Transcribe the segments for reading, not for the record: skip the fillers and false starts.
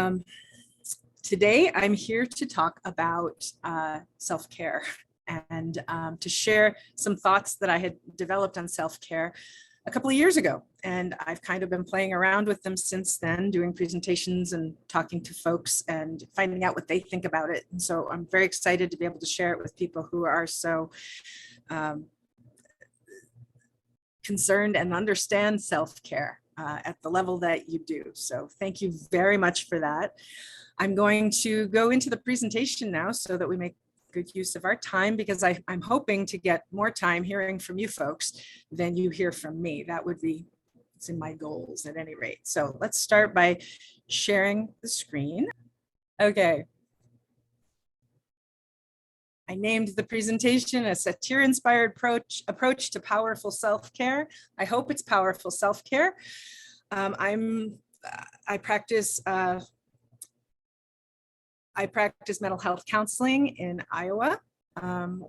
Um, Today, I'm here to talk about self-care and to share some thoughts that I had developed on self-care a couple of years ago. And I've kind of been playing around with them since then, doing presentations and talking to folks and finding out what they think about it. And so I'm very excited to be able to share it with people who are so concerned and understand self-care at the level that you do. So thank you very much for that. I'm going to go into the presentation now so that we make good use of our time, because I'm hoping to get more time hearing from you folks than you hear from me. That would be, it's in my goals at any rate. So let's start by sharing the screen. Okay. I named the presentation a Satir-inspired approach to powerful self-care. I hope it's powerful self-care. I practice mental health counseling in Iowa.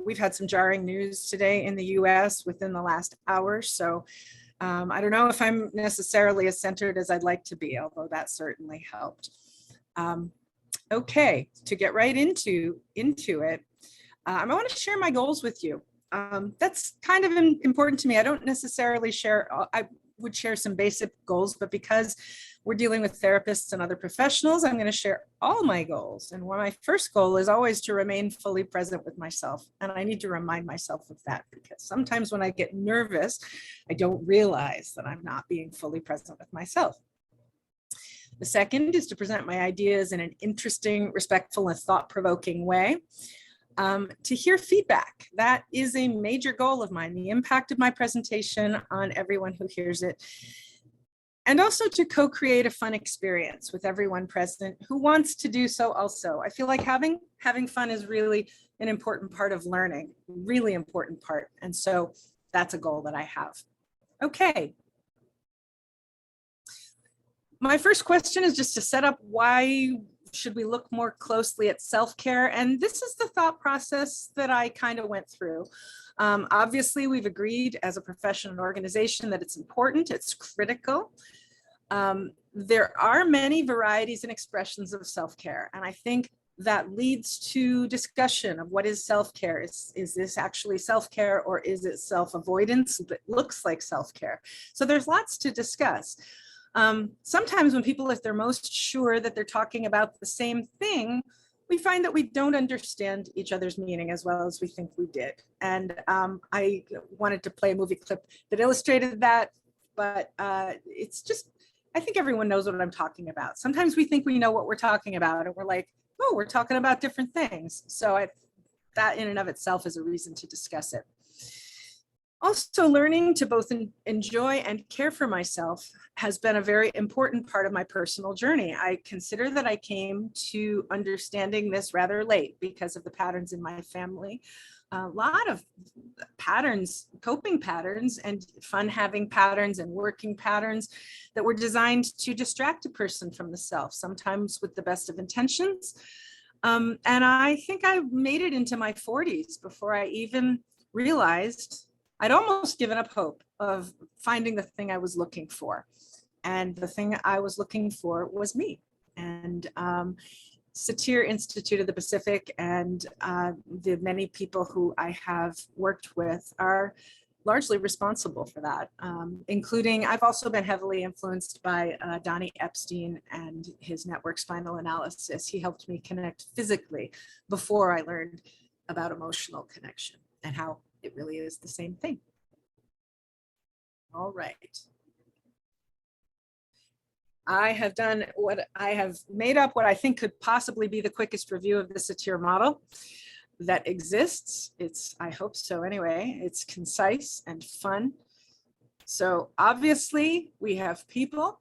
We've had some jarring news today in the US within the last hour. So I don't know if I'm necessarily as centered as I'd like to be, although that certainly helped. Okay, to get right into it, I want to share my goals with you. That's kind of important to me. I don't necessarily share, I would share some basic goals, but because we're dealing with therapists and other professionals, I'm going to share all my goals. And one of my first goal is always to remain fully present with myself. And I need to remind myself of that, because sometimes when I get nervous, I don't realize that I'm not being fully present with myself. The second is to present my ideas in an interesting, respectful, and thought-provoking way. To hear feedback. That is a major goal of mine, the impact of my presentation on everyone who hears it. And also to co-create a fun experience with everyone present who wants to do so also. I feel like having fun is really an important part of learning, really important part. And so that's a goal that I have. Okay. My first question is just to set up why should we look more closely at self-care? And this is the thought process that I kind of went through. Obviously, we've agreed as a profession and organization that it's important, it's critical. There are many varieties and expressions of self-care. And I think that leads to discussion of what is self-care. Is this actually self-care, or is it self-avoidance that looks like self-care? So there's lots to discuss. Sometimes when people, if they're most sure that they're talking about the same thing, we find that we don't understand each other's meaning as well as we think we did. And I wanted to play a movie clip that illustrated that, but it's just, I think everyone knows what I'm talking about. Sometimes we think we know what we're talking about, and we're like, oh, we're talking about different things. So that in and of itself is a reason to discuss it. Also, learning to both enjoy and care for myself has been a very important part of my personal journey. I consider that I came to understanding this rather late because of the patterns in my family. A lot of patterns, coping patterns, and fun-having patterns and working patterns that were designed to distract a person from the self, sometimes with the best of intentions. And I think I made it into my 40s before I even realized I'd almost given up hope of finding the thing I was looking for. And the thing I was looking for was me. And Satir Institute of the Pacific and the many people who I have worked with are largely responsible for that, including, I've also been heavily influenced by Donnie Epstein and his network Spinal Analysis. He helped me connect physically before I learned about emotional connection and how it really is the same thing. All right. I have made up what I think could possibly be the quickest review of the Satir model that exists. I hope so anyway. It's concise and fun. So obviously we have people,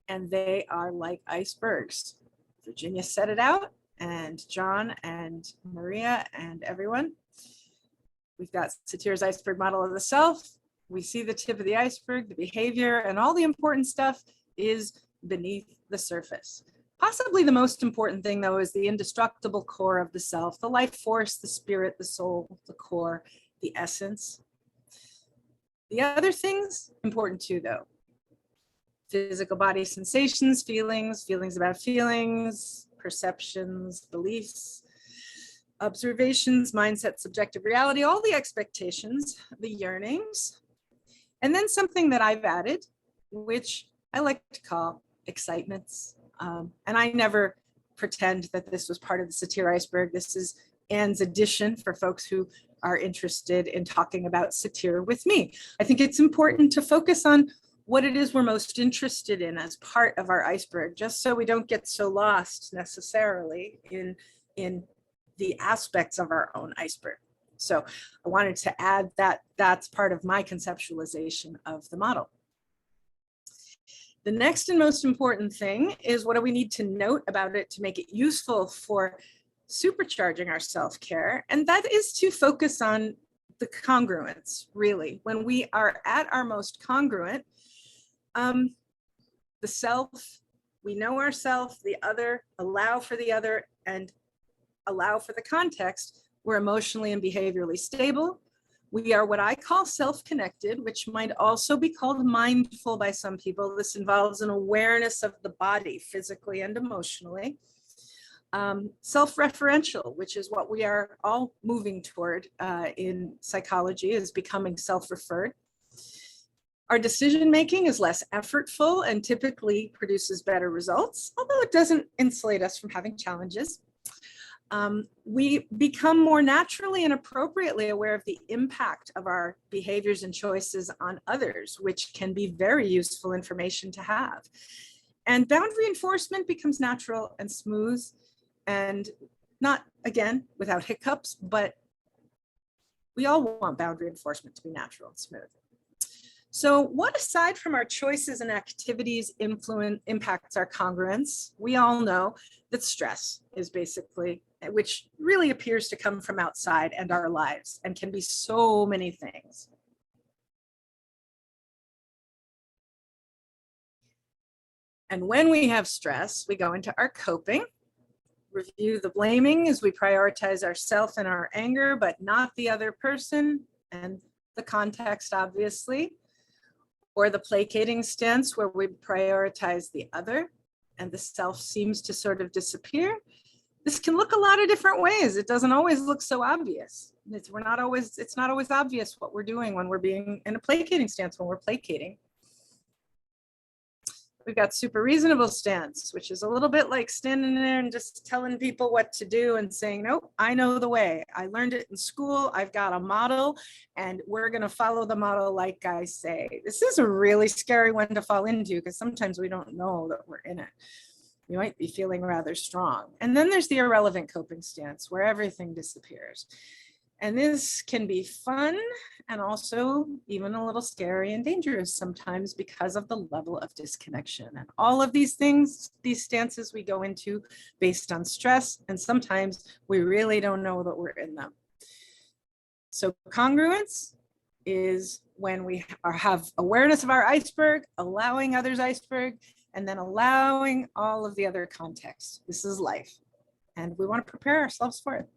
and they are like icebergs. Virginia set it out, and John and Maria and everyone. We've got Satir's iceberg model of the self. We see the tip of the iceberg, the behavior, and all the important stuff is beneath the surface. Possibly the most important thing, though, is the indestructible core of the self, the life force, the spirit, the soul, the core, the essence. The other things, important too, though. physical body sensations, feelings, feelings about feelings, perceptions, beliefs, observations, mindset, subjective reality, all the expectations, the yearnings, and then something that I've added, which I like to call excitements. And I never pretend that this was part of the Satir iceberg. This is Anne's addition for folks who are interested in talking about Satir with me. I think it's important to focus on what it is we're most interested in as part of our iceberg, just so we don't get so lost necessarily in the aspects of our own iceberg. So I wanted to add that that's part of my conceptualization of the model. The next and most important thing is, what do we need to note about it to make it useful for supercharging our self-care? And that is to focus on the congruence, really. When we are at our most congruent, the self, we know ourself, the other, allow for the other, and allow for the context, we're emotionally and behaviorally stable. We are what I call self-connected, which might also be called mindful by some people. This involves an awareness of the body, physically and emotionally. Self-referential, which is what we are all moving toward in psychology, is becoming self-referred. Our decision-making is less effortful and typically produces better results, although it doesn't insulate us from having challenges. We become more naturally and appropriately aware of the impact of our behaviors and choices on others, which can be very useful information to have. And boundary enforcement becomes natural and smooth, and not, again, without hiccups, but we all want boundary enforcement to be natural and smooth. So what, aside from our choices and activities, impacts our congruence? We all know that stress is basically, which really appears to come from outside and our lives, and can be so many things. And when we have stress, we go into our coping. Review the blaming as we prioritize ourselves and our anger, but not the other person and the context, obviously. Or the placating stance, where we prioritize the other and the self seems to sort of disappear. This can look a lot of different ways. It doesn't always look so obvious. It's not always obvious what we're doing when we're being in a placating stance, when we're placating. We've got super reasonable stance, which is a little bit like standing there and just telling people what to do and saying, nope, I know the way. I learned it in school. I've got a model and we're going to follow the model like I say. This is a really scary one to fall into, because sometimes we don't know that we're in it. You might be feeling rather strong. And then there's the irrelevant coping stance, where everything disappears. And this can be fun and also even a little scary and dangerous sometimes, because of the level of disconnection. And all of these things, these stances we go into based on stress, and sometimes we really don't know that we're in them. So congruence is when we have awareness of our iceberg, allowing others' iceberg, and then allowing all of the other context. This is life, and we want to prepare ourselves for it.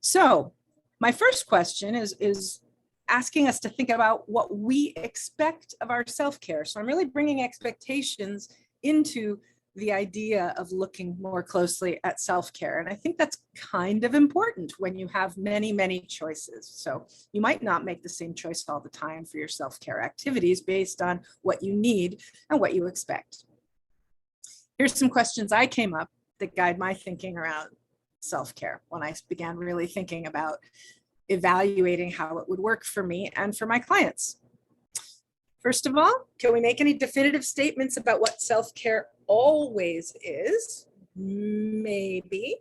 So my first question is asking us to think about what we expect of our self-care. So I'm really bringing expectations into the idea of looking more closely at self-care. And I think that's kind of important when you have many, many choices. So you might not make the same choice all the time for your self-care activities based on what you need and what you expect. Here's some questions I came up that guide my thinking around self-care when I began really thinking about evaluating how it would work for me and for my clients. First of all, can we make any definitive statements about what self-care always is? Maybe.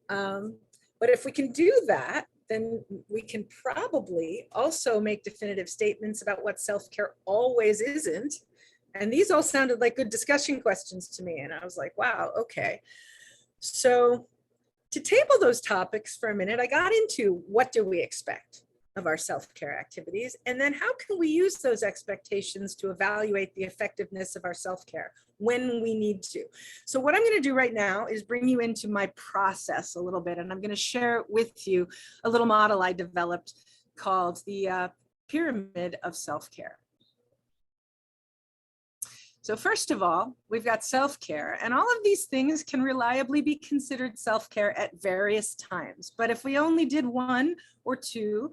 But if we can do that, then we can probably also make definitive statements about what self-care always isn't. And these all sounded like good discussion questions to me. And I was like, wow, okay. So to table those topics for a minute, I got into what do we expect of our self-care activities, and then how can we use those expectations to evaluate the effectiveness of our self-care when we need to. So what I'm going to do right now is bring you into my process a little bit, and I'm going to share with you a little model I developed called the pyramid of self-care. So first of all, we've got self-care, and all of these things can reliably be considered self-care at various times. But if we only did one or two,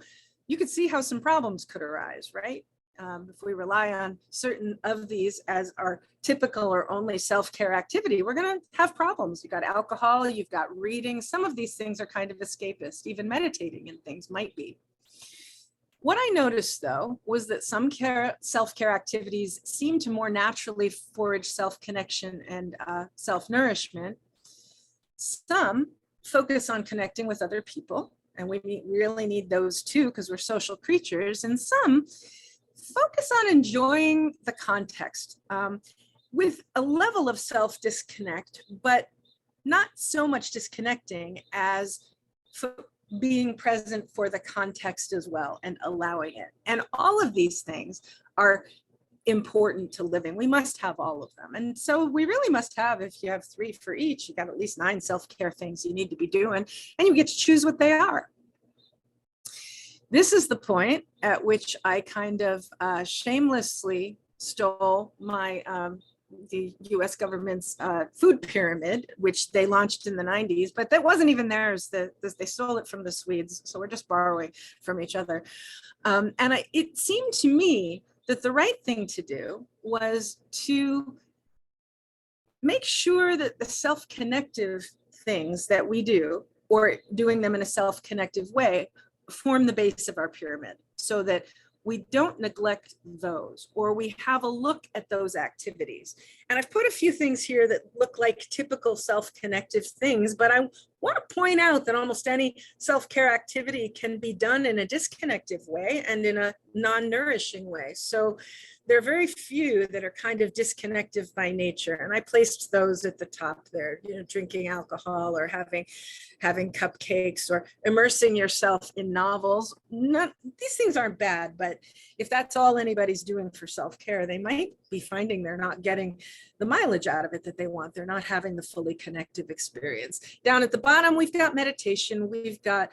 you could see how some problems could arise, right? If we rely on certain of these as our typical or only self-care activity, we're going to have problems. You've got alcohol, you've got reading. Some of these things are kind of escapist, even meditating and things might be. What I noticed, though, was that some self-care activities seem to more naturally forage self-connection and self-nourishment. Some focus on connecting with other people, and we really need those too because we're social creatures. And some focus on enjoying the context with a level of self-disconnect, but not so much disconnecting as being present for the context as well and allowing it. And all of these things are important to living. We must have all of them. And so we really must have, if you have 3 for each, you got at least 9 self-care things you need to be doing, and you get to choose what they are. This is the point at which I kind of shamelessly stole my the US government's food pyramid, which they launched in the 90s, but that wasn't even theirs. They stole it from the Swedes. So we're just borrowing from each other. And it seemed to me that the right thing to do was to make sure that the self-connective things that we do, or doing them in a self-connective way, form the base of our pyramid, so that we don't neglect those, or we have a look at those activities. And I've put a few things here that look like typical self-connective things, but I want to point out that almost any self-care activity can be done in a disconnective way and in a non-nourishing way. So there are very few that are kind of disconnective by nature. And I placed those at the top there, you know, drinking alcohol or having cupcakes or immersing yourself in novels. These things aren't bad, but if that's all anybody's doing for self-care, they might be finding they're not getting the mileage out of it that they want. They're not having the fully connective experience. Down at the bottom, we've got meditation, we've got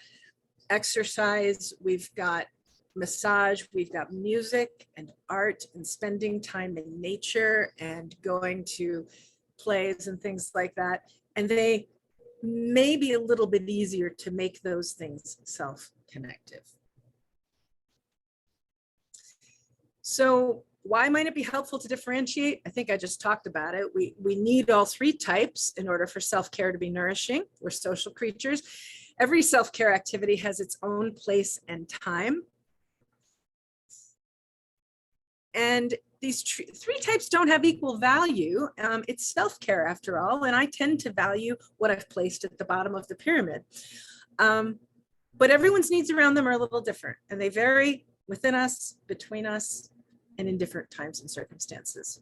exercise, we've got massage, we've got music and art and spending time in nature and going to plays and things like that. And they may be a little bit easier to make those things self-connective. So why might it be helpful to differentiate? I think I just talked about it. We need all 3 types in order for self-care to be nourishing. We're social creatures. Every self-care activity has its own place and time. And these 3 types don't have equal value. It's self-care after all, and I tend to value what I've placed at the bottom of the pyramid. But everyone's needs around them are a little different, and they vary within us, between us, and in different times and circumstances.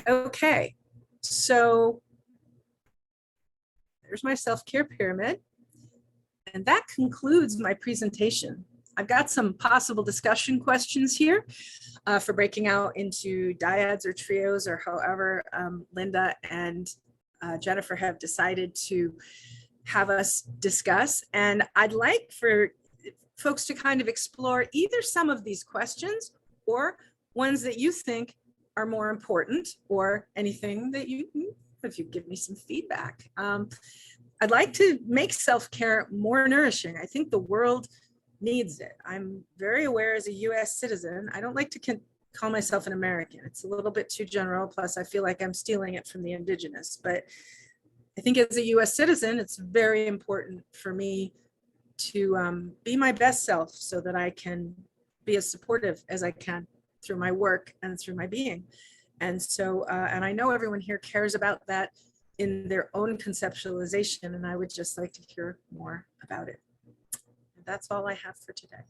Okay, so there's my self-care pyramid, and that concludes my presentation. I've got some possible discussion questions here for breaking out into dyads or trios, or however Linda and Jennifer have decided to have us discuss. And I'd like for folks to kind of explore either some of these questions or ones that you think are more important, or anything that if you give me some feedback. I'd like to make self-care more nourishing. I think the world needs it. I'm very aware as a US citizen, I don't like to call myself an American. It's a little bit too general. Plus I feel like I'm stealing it from the indigenous, but I think as a US citizen, it's very important for me to be my best self so that I can be as supportive as I can through my work and through my being. And so, and I know everyone here cares about that in their own conceptualization, and I would just like to hear more about it. That's all I have for today.